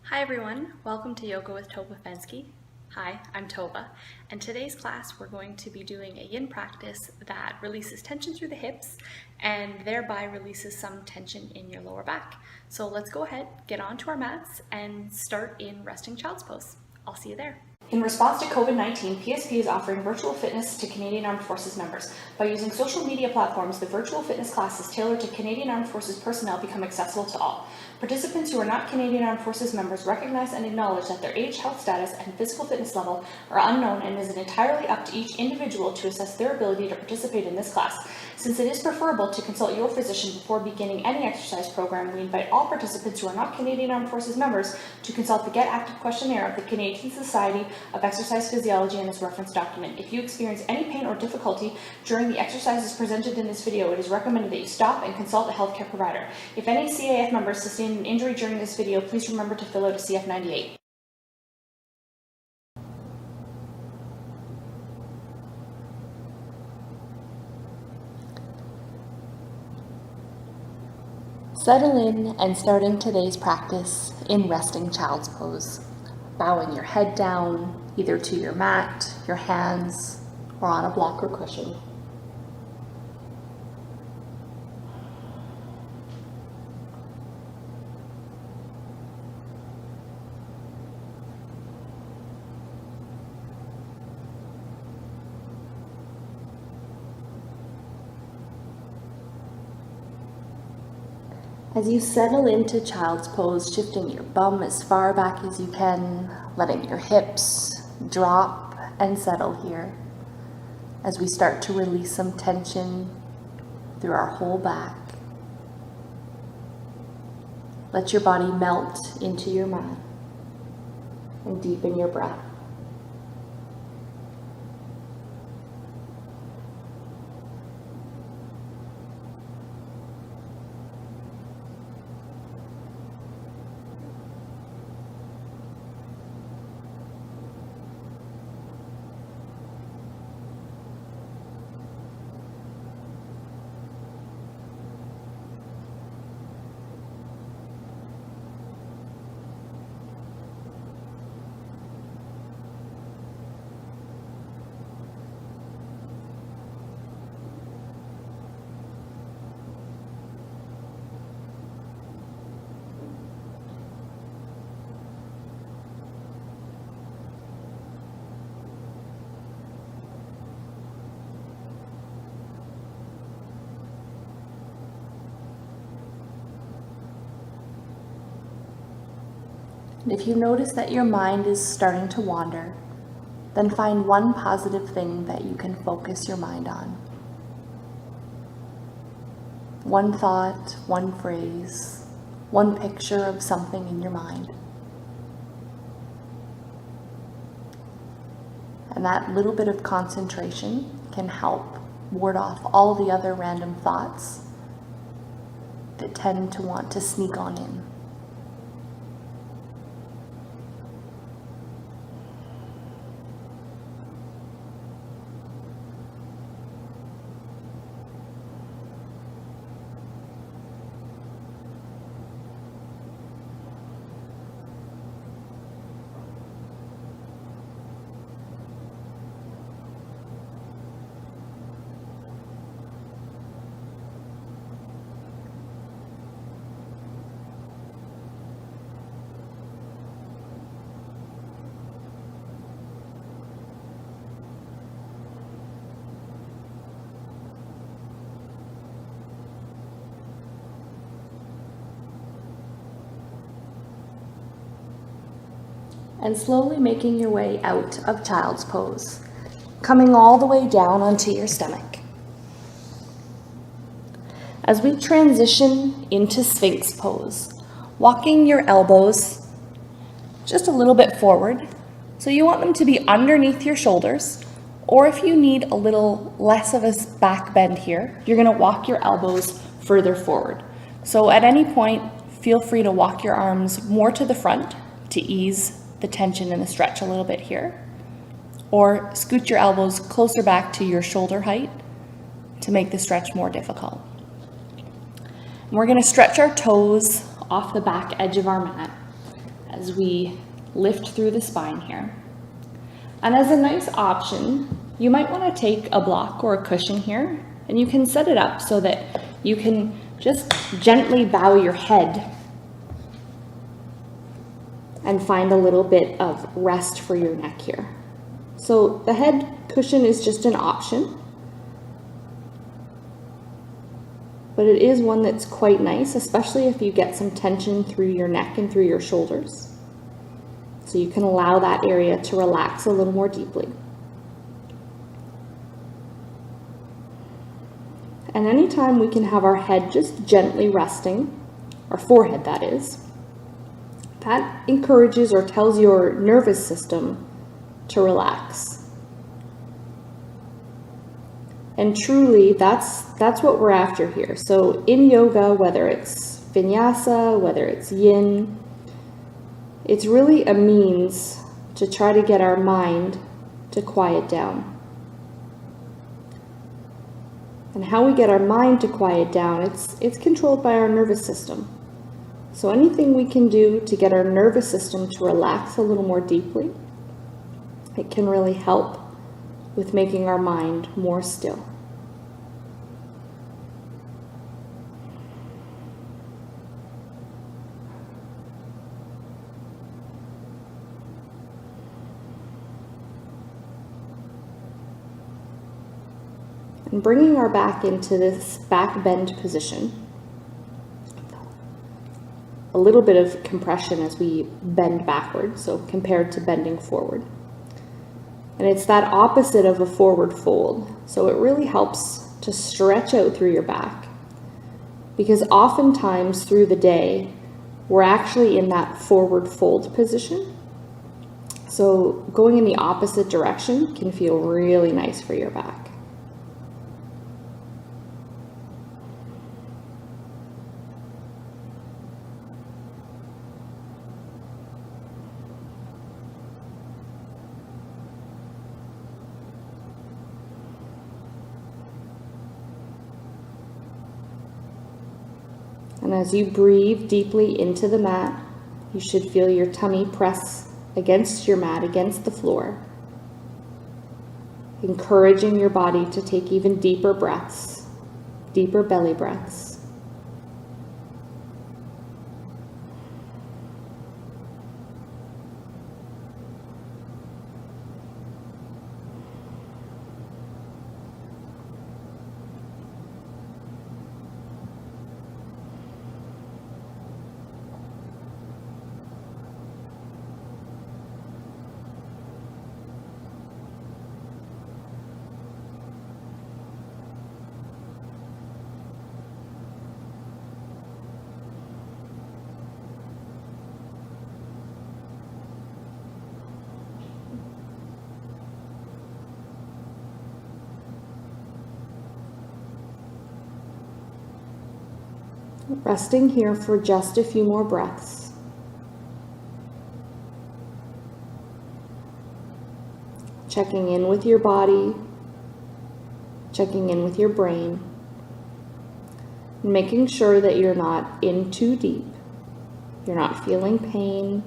Hi everyone, welcome to Yoga with Tovah. Hi, I'm Tovah, and today's class we're going to be doing a yin practice that releases tension through the hips and thereby releases some tension in your lower back. So let's go ahead, get onto our mats, and start in resting child's pose. I'll see you there. In response to COVID-19, PSP is offering virtual fitness to Canadian Armed Forces members. By using social media platforms, the virtual fitness classes tailored to Canadian Armed Forces personnel become accessible to all. Participants who are not Canadian Armed Forces members recognize and acknowledge that their age, health status, and physical fitness level are unknown, and it is entirely up to each individual to assess their ability to participate in this class. Since it is preferable to consult your physician before beginning any exercise program, we invite all participants who are not Canadian Armed Forces members to consult the Get Active Questionnaire of the Canadian Society of Exercise Physiology and its reference document. If you experience any pain or difficulty during the exercises presented in this video, it is recommended that you stop and consult a healthcare provider. If any CAF members sustain an injury during this video, please remember to fill out a CF98. Settle in and starting today's practice in resting child's pose, bowing your head down either to your mat, your hands, or on a block or cushion. As you settle into child's pose, shifting your bum as far back as you can, letting your hips drop and settle here as we start to release some tension through our whole back. Let your body melt into your mat and deepen your breath. And if you notice that your mind is starting to wander, then find one positive thing that you can focus your mind on. One thought, one phrase, one picture of something in your mind. And that little bit of concentration can help ward off all the other random thoughts that tend to want to sneak on in. And slowly making your way out of child's pose, coming all the way down onto your stomach. As we transition into Sphinx Pose, walking your elbows just a little bit forward, so you want them to be underneath your shoulders, or if you need a little less of a back bend here, you're going to walk your elbows further forward. So at any point, feel free to walk your arms more to the front to ease the tension and the stretch a little bit here, or scoot your elbows closer back to your shoulder height to make the stretch more difficult. And we're going to stretch our toes off the back edge of our mat. as we lift through the spine here. And as a nice option, you might want to take a block or a cushion here, and you can set it up so that you can just gently bow your head and find a little bit of rest for your neck here. So the head cushion is just an option, but it is one that's quite nice, especially if you get some tension through your neck and through your shoulders. So you can allow that area to relax a little more deeply. And anytime we can have our head just gently resting, our forehead that is, that encourages or tells your nervous system to relax. And truly, that's what we're after here. So in yoga, whether it's vinyasa, whether it's yin, it's really a means to try to get our mind to quiet down. And how we get our mind to quiet down, it's controlled by our nervous system. So anything we can do to get our nervous system to relax a little more deeply, it can really help with making our mind more still. And bringing our back into this back bend position. A little bit of compression as we bend backward, so compared to bending forward. And it's that opposite of a forward fold. So it really helps to stretch out through your back, because oftentimes through the day, we're actually in that forward fold position. So going in the opposite direction can feel really nice for your back. And as you breathe deeply into the mat, you should feel your tummy press against your mat, against the floor, encouraging your body to take even deeper breaths, deeper belly breaths. Resting here for just a few more breaths. Checking in with your body, checking in with your brain, and making sure that you're not in too deep. You're not feeling pain.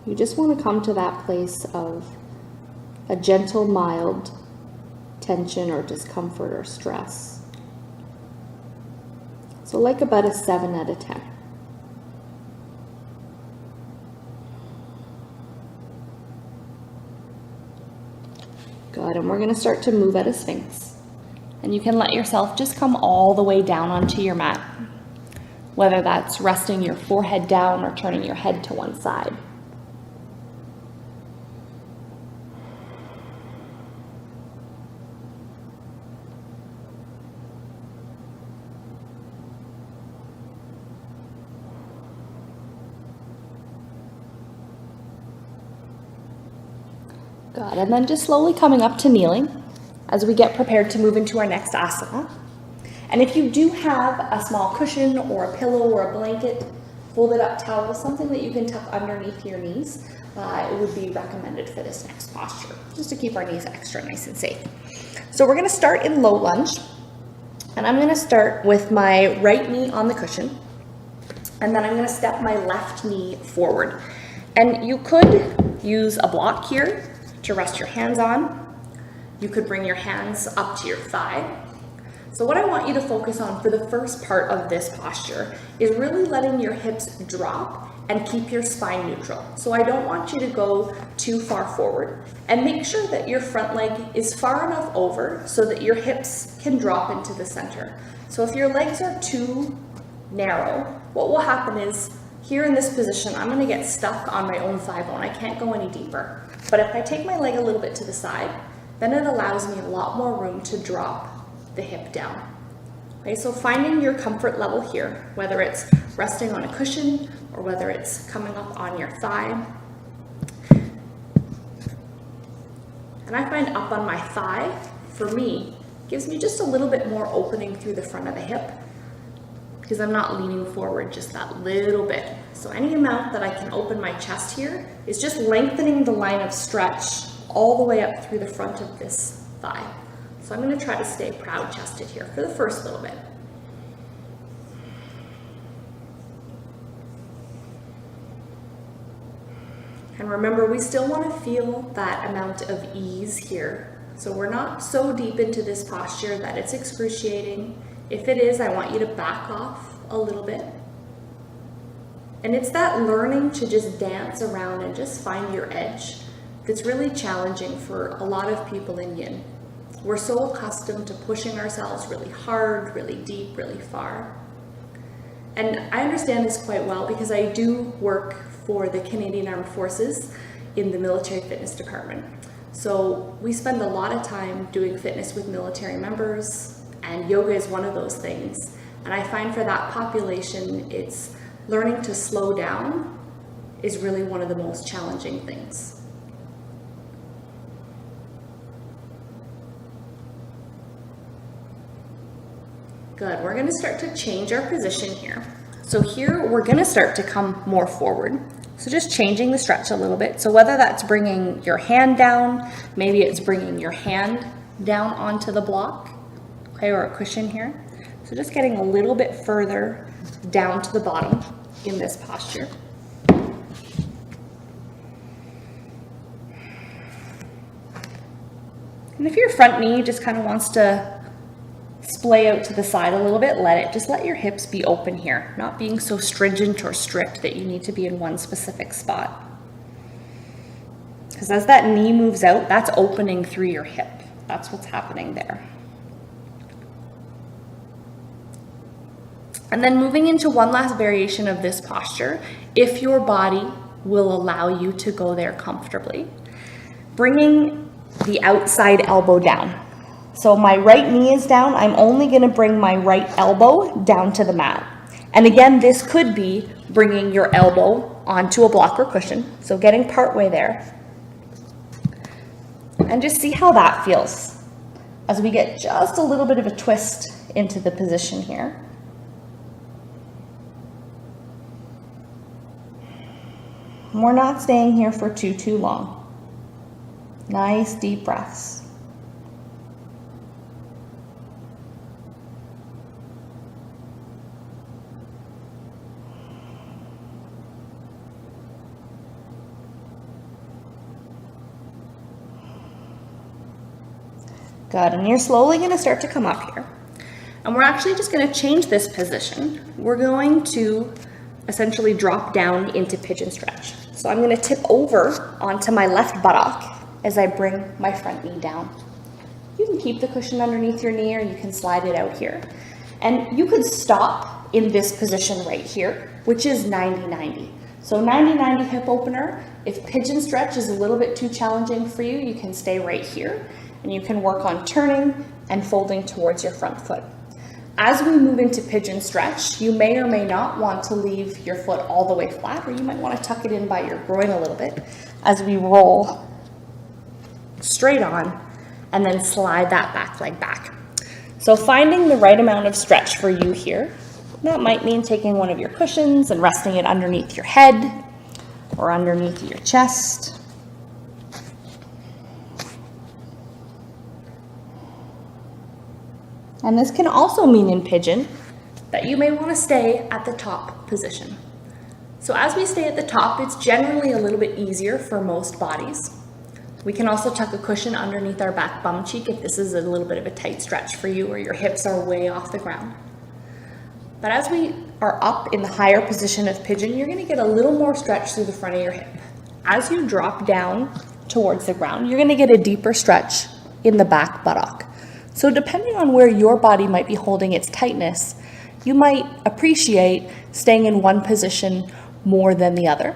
You just want to come to that place of a gentle, mild tension or discomfort or stress. So like about a 7 out of 10. Good, and we're going to start to move out of Sphinx. And you can let yourself just come all the way down onto your mat, whether that's resting your forehead down or turning your head to one side. Good, and then just slowly coming up to kneeling as we get prepared to move into our next asana. And if you do have a small cushion or a pillow or a blanket, folded up towel, something that you can tuck underneath your knees, it would be recommended for this next posture, just to keep our knees extra nice and safe. So we're going to start in low lunge. And I'm gonna start with my right knee on the cushion, and then I'm gonna step my left knee forward. And you could use a block here to rest your hands on. You could bring your hands up to your thigh. So what I want you to focus on for the first part of this posture is really letting your hips drop and keep your spine neutral. So I don't want you to go too far forward, and make sure that your front leg is far enough over so that your hips can drop into the center. So if your legs are too narrow, what will happen is here in this position, I'm gonna get stuck on my own thigh bone. I can't go any deeper. But if I take my leg a little bit to the side, then it allows me a lot more room to drop the hip down. Okay, so finding your comfort level here, whether it's resting on a cushion or whether it's coming up on your thigh. And I find up on my thigh, for me, gives me just a little bit more opening through the front of the hip because I'm not leaning forward just that little bit. So any amount that I can open my chest here is just lengthening the line of stretch all the way up through the front of this thigh. So I'm going to try to stay proud chested here for the first little bit. And remember, we still want to feel that amount of ease here. So we're not so deep into this posture that it's excruciating. If it is, I want you to back off a little bit. And it's that learning to just dance around and just find your edge that's really challenging for a lot of people in Yin. We're so accustomed to pushing ourselves really hard, really deep, really far. And I understand this quite well because I do work for the Canadian Armed Forces in the military fitness department. So we spend a lot of time doing fitness with military members, and yoga is one of those things. And I find for that population, it's learning to slow down is really one of the most challenging things. Good, we're gonna start to change our position here. So here, we're gonna start to come more forward. So just changing the stretch a little bit. So whether that's bringing your hand down, maybe it's bringing your hand down onto the block, okay, or a cushion here. So just getting a little bit further down to the bottom in this posture. And if your front knee just kind of wants to splay out to the side a little bit, let your hips be open here, not being so stringent or strict that you need to be in one specific spot. Because as that knee moves out, that's opening through your hip. That's what's happening there. And then moving into one last variation of this posture, if your body will allow you to go there comfortably, bringing the outside elbow down. So my right knee is down. I'm only going to bring my right elbow down to the mat. And again, this could be bringing your elbow onto a block or cushion. So getting partway there. And just see how that feels as we get just a little bit of a twist into the position here. We're not staying here for too long. Nice deep breaths. Good, and you're slowly going to start to come up here. And we're actually just going to change this position. We're going to essentially drop down into Pigeon Stretch. So I'm going to tip over onto my left buttock as I bring my front knee down. You can keep the cushion underneath your knee or you can slide it out here. And you could stop in this position right here, which is 90-90. So 90-90 hip opener. If Pigeon Stretch is a little bit too challenging for you, you can stay right here. And you can work on turning and folding towards your front foot. As we move into Pigeon Stretch, you may or may not want to leave your foot all the way flat, or you might want to tuck it in by your groin a little bit as we roll straight on and then slide that back leg back. So finding the right amount of stretch for you here. That might mean taking one of your cushions and resting it underneath your head or underneath your chest. And this can also mean in pigeon that you may want to stay at the top position. So as we stay at the top, it's generally a little bit easier for most bodies. We can also tuck a cushion underneath our back bum cheek if this is a little bit of a tight stretch for you or your hips are way off the ground. But as we are up in the higher position of pigeon, you're going to get a little more stretch through the front of your hip. As you drop down towards the ground, you're going to get a deeper stretch in the back buttock. So depending on where your body might be holding its tightness, you might appreciate staying in one position more than the other.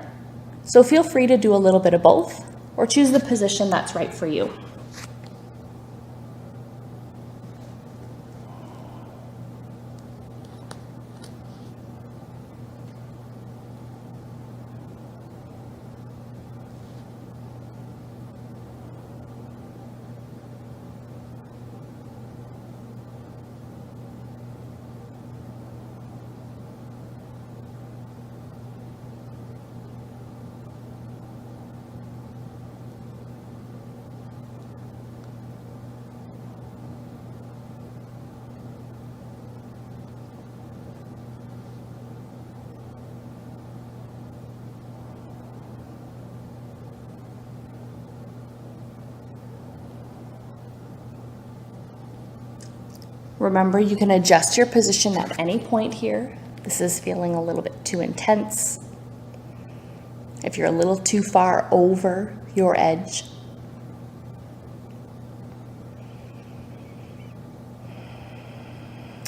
So feel free to do a little bit of both, or choose the position that's right for you. Remember, you can adjust your position at any point here. This is feeling a little bit too intense. If you're a little too far over your edge.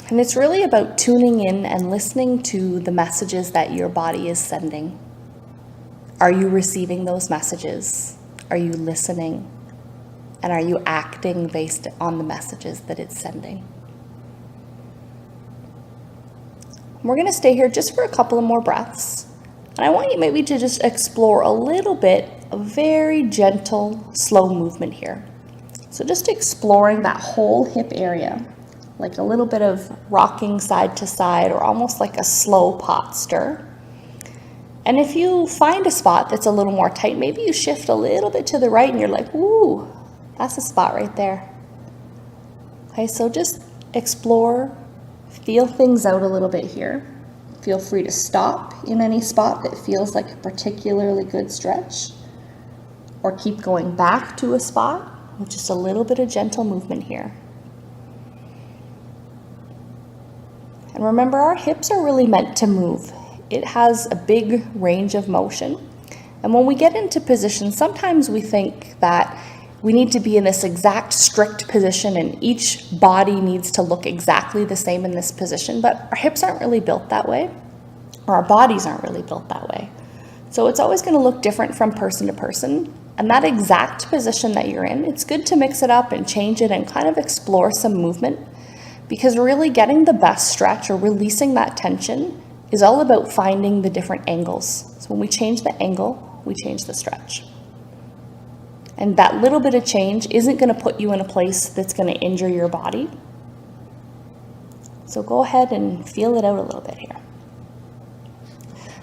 And it's really about tuning in and listening to the messages that your body is sending. Are you receiving those messages? Are you listening? And are you acting based on the messages that it's sending? We're going to stay here just for a couple of more breaths. And I want you maybe to just explore a little bit of very gentle, slow movement here. So just exploring that whole hip area, like a little bit of rocking side to side or almost like a slow pot stir. And if you find a spot that's a little more tight, maybe you shift a little bit to the right and you're like, ooh, that's a spot right there. Okay, so just explore. Feel things out a little bit here. Feel free to stop in any spot that feels like a particularly good stretch, or keep going back to a spot with just a little bit of gentle movement here. And remember, our hips are really meant to move. It has a big range of motion. And when we get into position, sometimes we think that we need to be in this exact strict position and each body needs to look exactly the same in this position, but our hips aren't really built that way, or our bodies aren't really built that way. So it's always going to look different from person to person, and that exact position that you're in, it's good to mix it up and change it and kind of explore some movement, because really getting the best stretch or releasing that tension is all about finding the different angles. So when we change the angle, we change the stretch. And that little bit of change isn't going to put you in a place that's going to injure your body. So go ahead and feel it out a little bit here.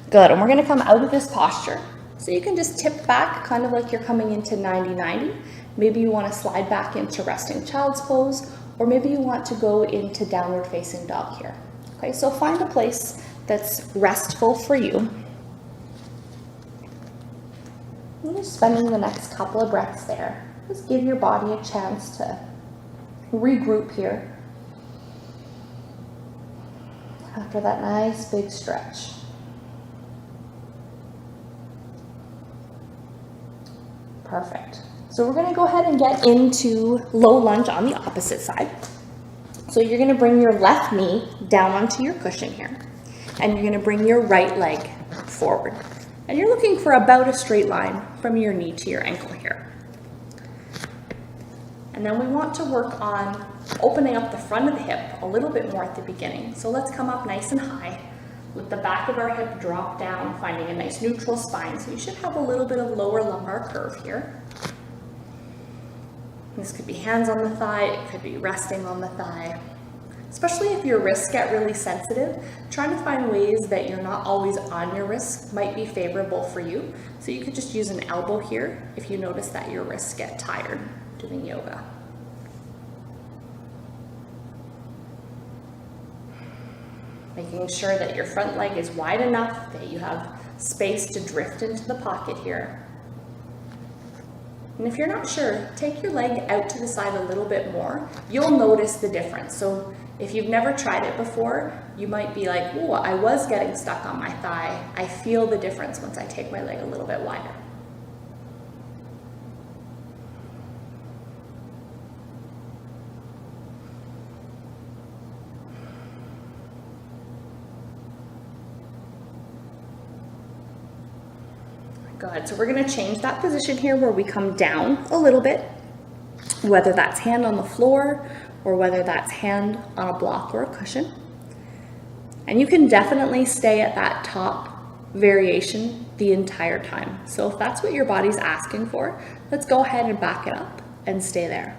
Good, and we're going to come out of this posture. So you can just tip back, kind of like you're coming into 90-90. Maybe you want to slide back into resting child's pose, or maybe you want to go into downward facing dog here. Okay, so find a place that's restful for you. And just spending the next couple of breaths there. Just give your body a chance to regroup here after that nice big stretch. Perfect. So we're going to go ahead and get into low lunge on the opposite side. So you're going to bring your left knee down onto your cushion here, and you're going to bring your right leg forward. And you're looking for about a straight line from your knee to your ankle here. And then we want to work on opening up the front of the hip a little bit more at the beginning. So let's come up nice and high with the back of our hip drop down, finding a nice neutral spine. So you should have a little bit of lower lumbar curve here. This could be hands on the thigh, it could be resting on the thigh. Especially if your wrists get really sensitive, trying to find ways that you're not always on your wrists might be favorable for you. So you could just use an elbow here if you notice that your wrists get tired doing yoga. making sure that your front leg is wide enough that you have space to drift into the pocket here. And if you're not sure, take your leg out to the side a little bit more. You'll notice the difference. So if you've never tried it before, you might be like, oh, I was getting stuck on my thigh. I feel the difference once I take my leg a little bit wider. Good, so we're gonna change that position here where we come down a little bit, whether that's hand on the floor or whether that's hand on a block or a cushion. And you can definitely stay at that top variation the entire time. So if that's what your body's asking for, let's go ahead and back it up and stay there.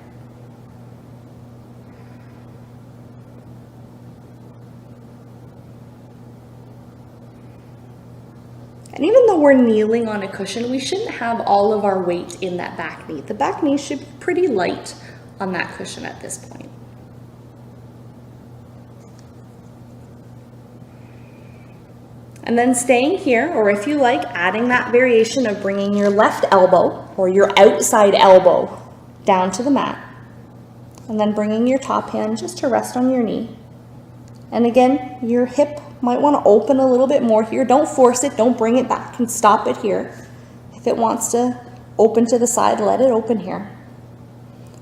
And even though we're kneeling on a cushion, we shouldn't have all of our weight in that back knee. The back knee should be pretty light on that cushion at this point. And then staying here, or if you like, adding that variation of bringing your left elbow or your outside elbow down to the mat. And then bringing your top hand just to rest on your knee. And again, your hip might want to open a little bit more here. Don't force it. Don't bring it back and stop it here. If it wants to open to the side, let it open here.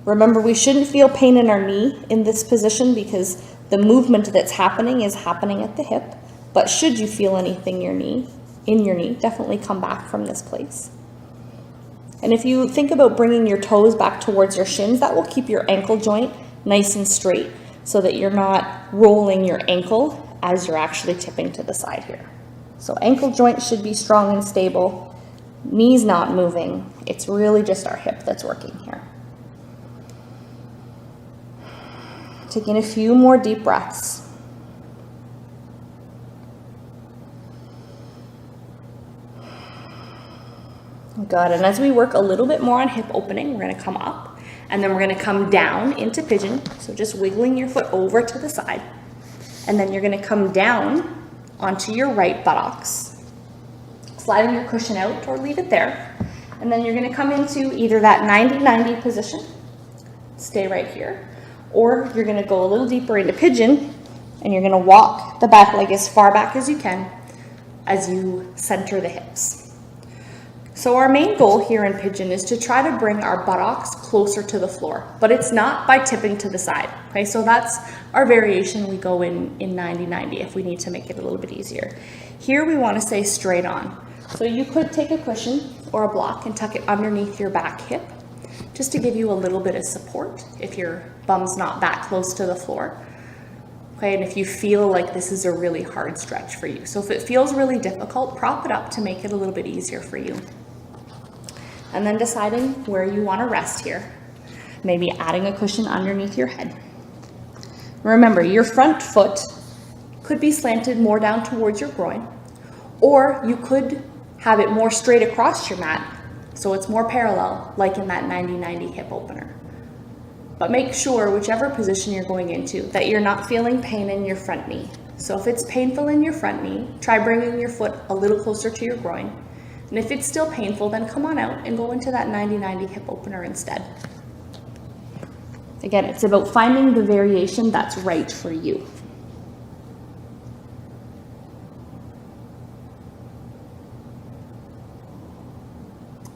Remember, we shouldn't feel pain in our knee in this position because the movement that's happening is happening at the hip. But should you feel anything in your knee, definitely come back from this place. And if you think about bringing your toes back towards your shins, that will keep your ankle joint nice and straight so that you're not rolling your ankle as you're actually tipping to the side here. So ankle joint should be strong and stable. Knees not moving. It's really just our hip that's working here. Taking a few more deep breaths. Good, and as we work a little bit more on hip opening, we're gonna come up and then we're gonna come down into pigeon. So just wiggling your foot over to the side. And then you're gonna come down onto your right buttocks, sliding your cushion out or leave it there. And then you're gonna come into either that 90-90 position, stay right here, or you're gonna go a little deeper into pigeon and you're gonna walk the back leg as far back as you can as you center the hips. So our main goal here in pigeon is to try to bring our buttocks closer to the floor, but it's not by tipping to the side, okay? So that's our variation. We go in 90-90 if we need to make it a little bit easier. Here we want to stay straight on. So you could take a cushion or a block and tuck it underneath your back hip, just to give you a little bit of support if your bum's not that close to the floor. Okay, and if you feel like this is a really hard stretch for you. So if it feels really difficult, prop it up to make it a little bit easier for you. And then deciding where you want to rest here. Maybe adding a cushion underneath your head. Remember, your front foot could be slanted more down towards your groin, or you could have it more straight across your mat, so it's more parallel, like in that 90-90 hip opener. But make sure, whichever position you're going into, that you're not feeling pain in your front knee. So if it's painful in your front knee, try bringing your foot a little closer to your groin. And if it's still painful, then come on out and go into that 90-90 hip opener instead. Again, it's about finding the variation that's right for you.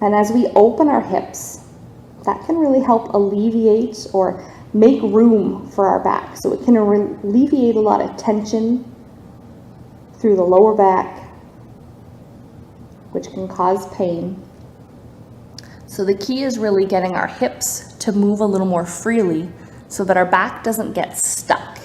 And as we open our hips, that can really help alleviate or make room for our back. So it can alleviate a lot of tension through the lower back, which can cause pain. So the key is really getting our hips to move a little more freely so that our back doesn't get stuck.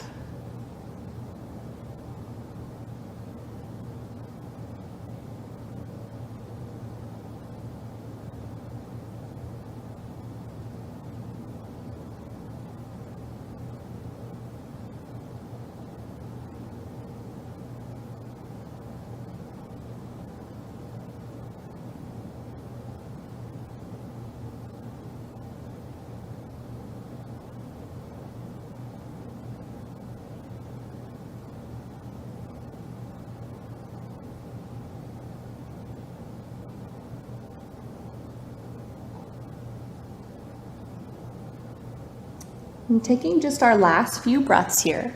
And taking just our last few breaths here.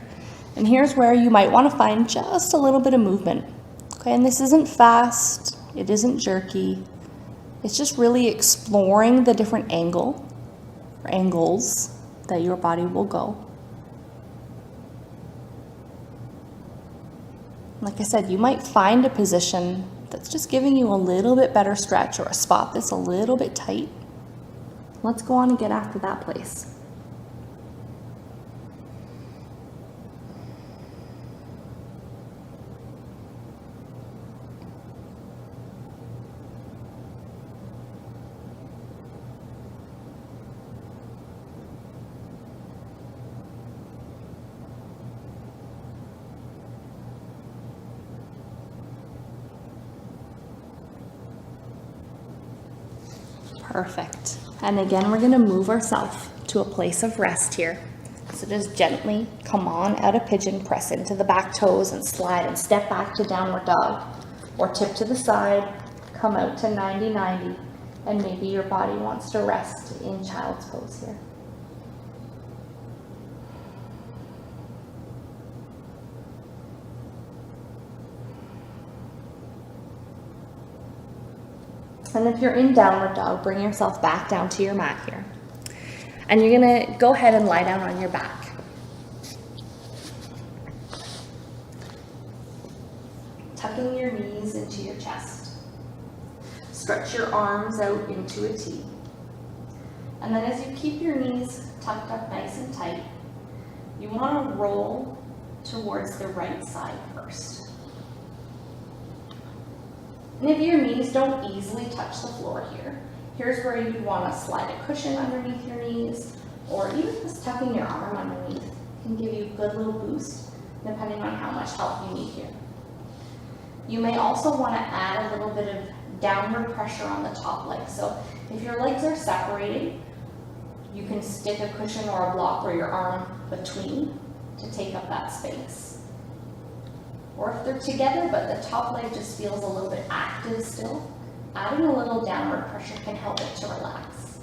And here's where you might want to find just a little bit of movement. Okay, and this isn't fast, it isn't jerky. It's just really exploring the different angles that your body will go. Like I said, you might find a position that's just giving you a little bit better stretch, or a spot that's a little bit tight. Let's go on and get after that place. Perfect. And again, we're going to move ourselves to a place of rest here. So just gently come on out of pigeon, press into the back toes and slide and step back to downward dog. Or tip to the side, come out to 90-90, and maybe your body wants to rest in child's pose here. And if you're in downward dog, bring yourself back down to your mat here. And you're gonna go ahead and lie down on your back. Tucking your knees into your chest. Stretch your arms out into a T. And then as you keep your knees tucked up nice and tight, you wanna roll towards the right side first. And if your knees don't easily touch the floor here, here's where you want to slide a cushion underneath your knees, or even just tucking your arm underneath can give you a good little boost depending on how much help you need here. You may also want to add a little bit of downward pressure on the top leg. So if your legs are separated, you can stick a cushion or a block or your arm between to take up that space. Or if they're together, but the top leg just feels a little bit active still, adding a little downward pressure can help it to relax.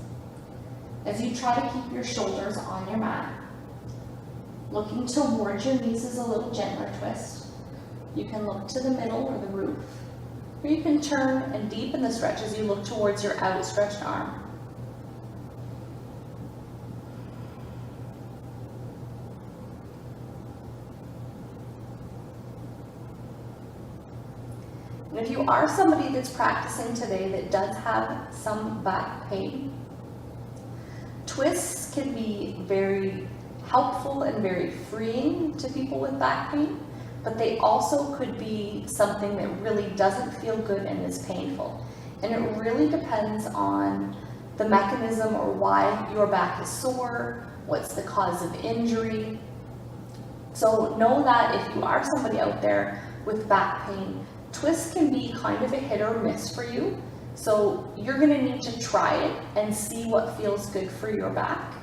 As you try to keep your shoulders on your mat, looking towards your knees is a little gentler twist. You can look to the middle or the roof, or you can turn and deepen the stretch as you look towards your outstretched arm. And if you are somebody that's practicing today that does have some back pain, twists can be very helpful and very freeing to people with back pain, but they also could be something that really doesn't feel good and is painful. And it really depends on the mechanism or why your back is sore, what's the cause of injury. So know that if you are somebody out there with back pain, twists can be kind of a hit or miss for you. So you're going to need to try it and see what feels good for your back.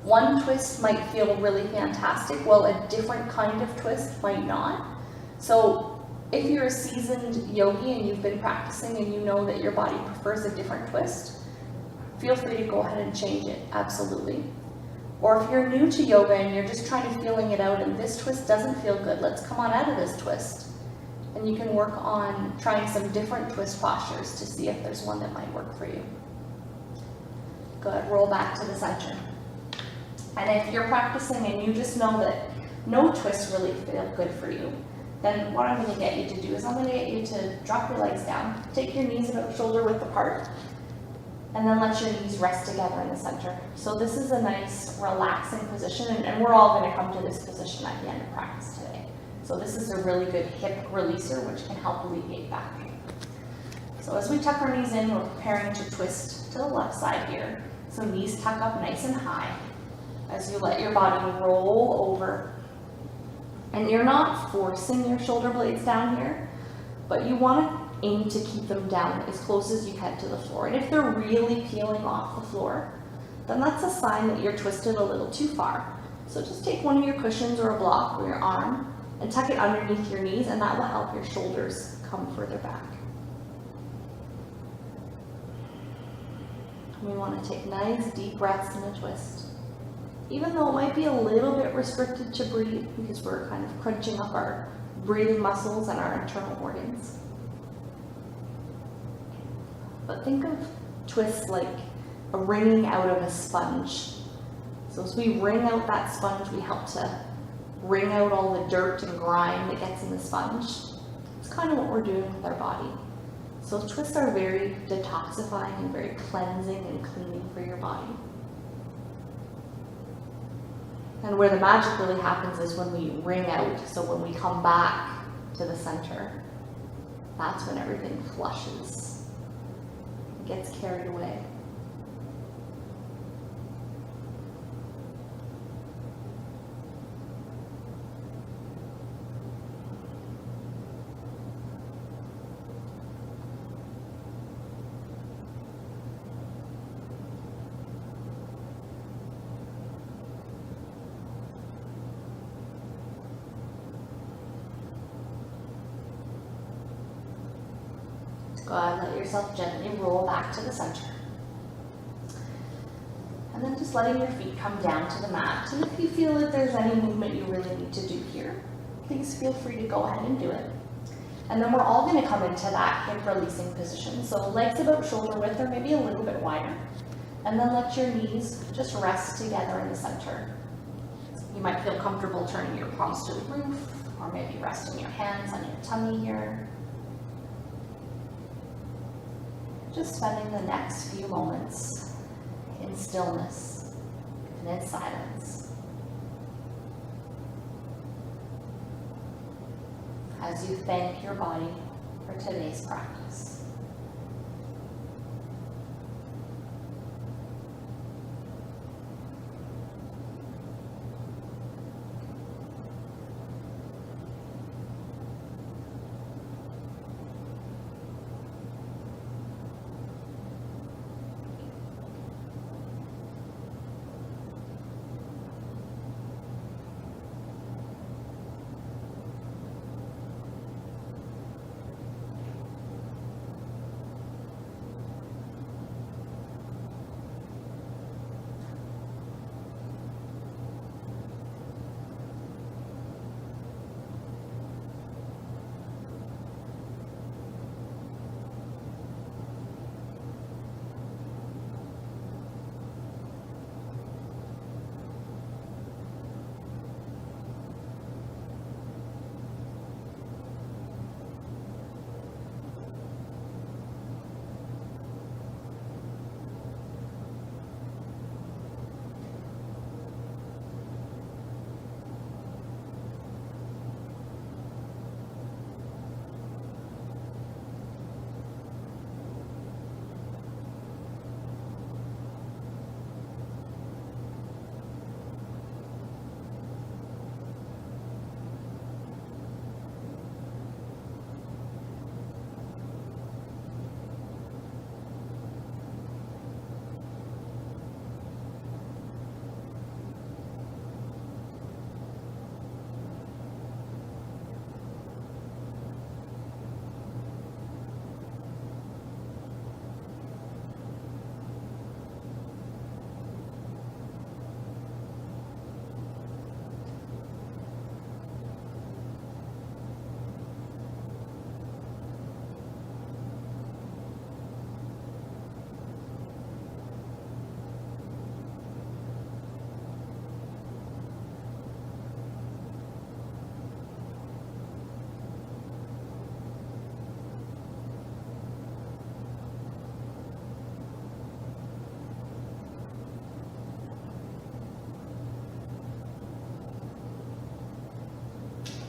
One twist might feel really fantastic, while a different kind of twist might not. So if you're a seasoned yogi and you've been practicing and you know that your body prefers a different twist, feel free to go ahead and change it, absolutely. Or if you're new to yoga and you're just trying to feeling it out and this twist doesn't feel good, let's come on out of this twist. And you can work on trying some different twist postures to see if there's one that might work for you. Good, roll back to the center. And if you're practicing and you just know that no twists really feel good for you, then what I'm going to get you to do is I'm going to get you to drop your legs down, take your knees about shoulder width apart, and then let your knees rest together in the center. So this is a nice relaxing position, and we're all going to come to this position at the end of practice today. So this is a really good hip releaser, which can help alleviate back pain. So as we tuck our knees in, we're preparing to twist to the left side here. So knees tuck up nice and high as you let your body roll over. And you're not forcing your shoulder blades down here, but you want to aim to keep them down as close as you can to the floor. And if they're really peeling off the floor, then that's a sign that you're twisted a little too far. So just take one of your cushions or a block or your arm and tuck it underneath your knees, and that will help your shoulders come further back. We want to take nice deep breaths in a twist. even though it might be a little bit restricted to breathe because we're kind of crunching up our breathing muscles and our internal organs. But think of twists like a wringing out of a sponge. So as we wring out that sponge, we help to wring out all the dirt and grime that gets in the sponge. It's kind of what we're doing with our body. So twists are very detoxifying and very cleansing and cleaning for your body. And where the magic really happens is when we wring out. So when we come back to the center, that's when everything flushes. It gets carried away. Go ahead, let yourself gently roll back to the center. And then just letting your feet come down to the mat. And if you feel that there's any movement you really need to do here, please feel free to go ahead and do it. And then we're all going to come into that hip releasing position. So legs about shoulder width or maybe a little bit wider. And then let your knees just rest together in the center. You might feel comfortable turning your palms to the roof, or maybe resting your hands on your tummy here. Just spending the next few moments in stillness and in silence as you thank your body for today's practice.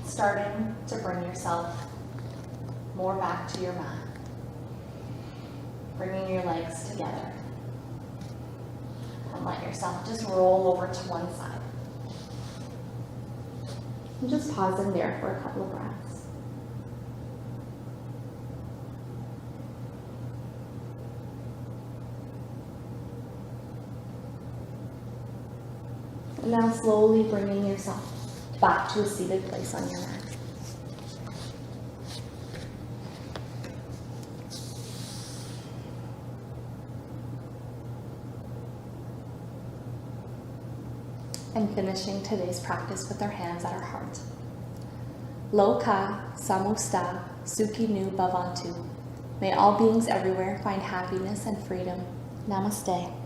Starting to bring yourself more back to your mat. Bringing your legs together. And let yourself just roll over to one side. And just pausing there for a couple of breaths. And now slowly bringing yourself back to a seated place on your mat. and finishing today's practice with our hands at our heart. Loka Samusta Sukhi Nu Bhavantu. May all beings everywhere find happiness and freedom. Namaste.